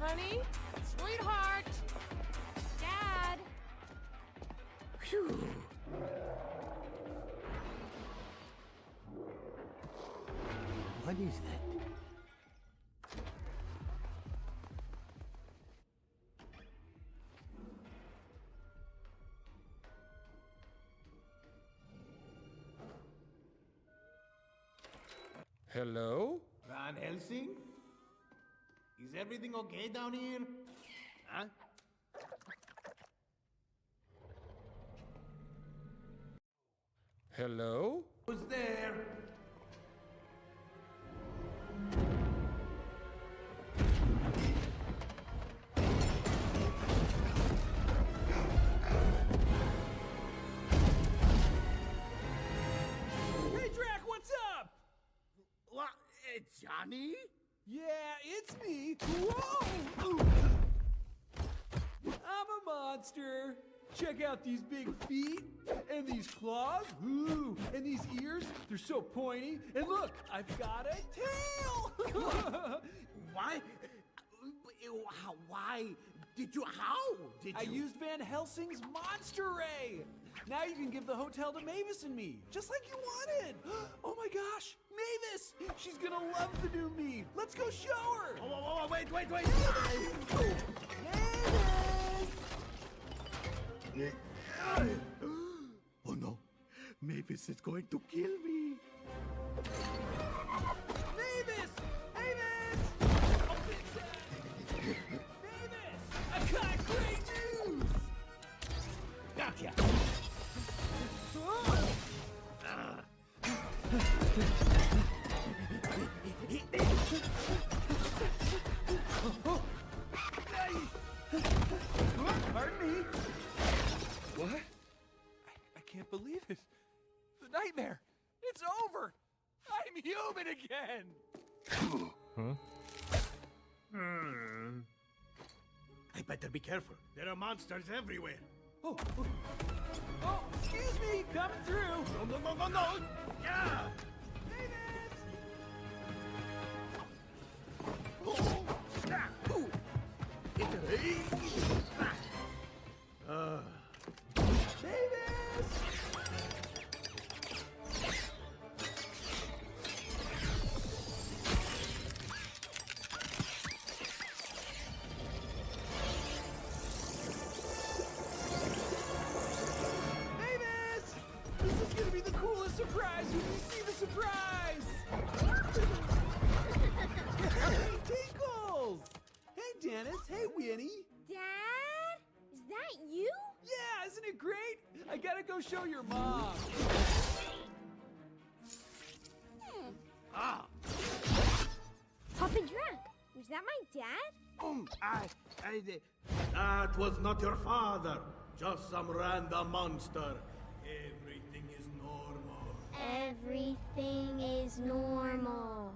Honey? Sweetheart? Dad? Phew. What is that? Hello? Van Helsing? Is everything okay down here? Huh? Hello? Who's there? Hey, Drac, what's up? What? Johnny? Yeah, it's me. Whoa! I'm a monster. Check out these big feet and these claws. Ooh, and these ears. They're so pointy. And look, I've got a tail. Why? Why did you? How did you? I used Van Helsing's Monster Ray. Now you can give the hotel to Mavis and me, just like you wanted. Oh my gosh, Mavis! She's gonna love the new me. Let's go show her. Oh, wait. Mavis! Oh no, Mavis is going to kill me. Mavis! Mavis! Oh, Vincent! Mavis! I've got great news! Gotcha. Pardon me? What? I can't believe it. The nightmare. It's over. I'm human again. I better be careful. There are monsters everywhere. Oh, excuse me. Coming through. No. Yeah. Mavis! Oh. Ah. Ooh. Mavis! Mavis! This is gonna be the coolest surprise when we see the surprise! Hey, Tinkles! Hey, Dennis. Hey, Winnie. Dad? Is that you? Yeah, isn't it great? I gotta go show your mom. Ah. Papa Drac, was that my dad? That was not your father. Just some random monster. Everything is normal. Everything is normal.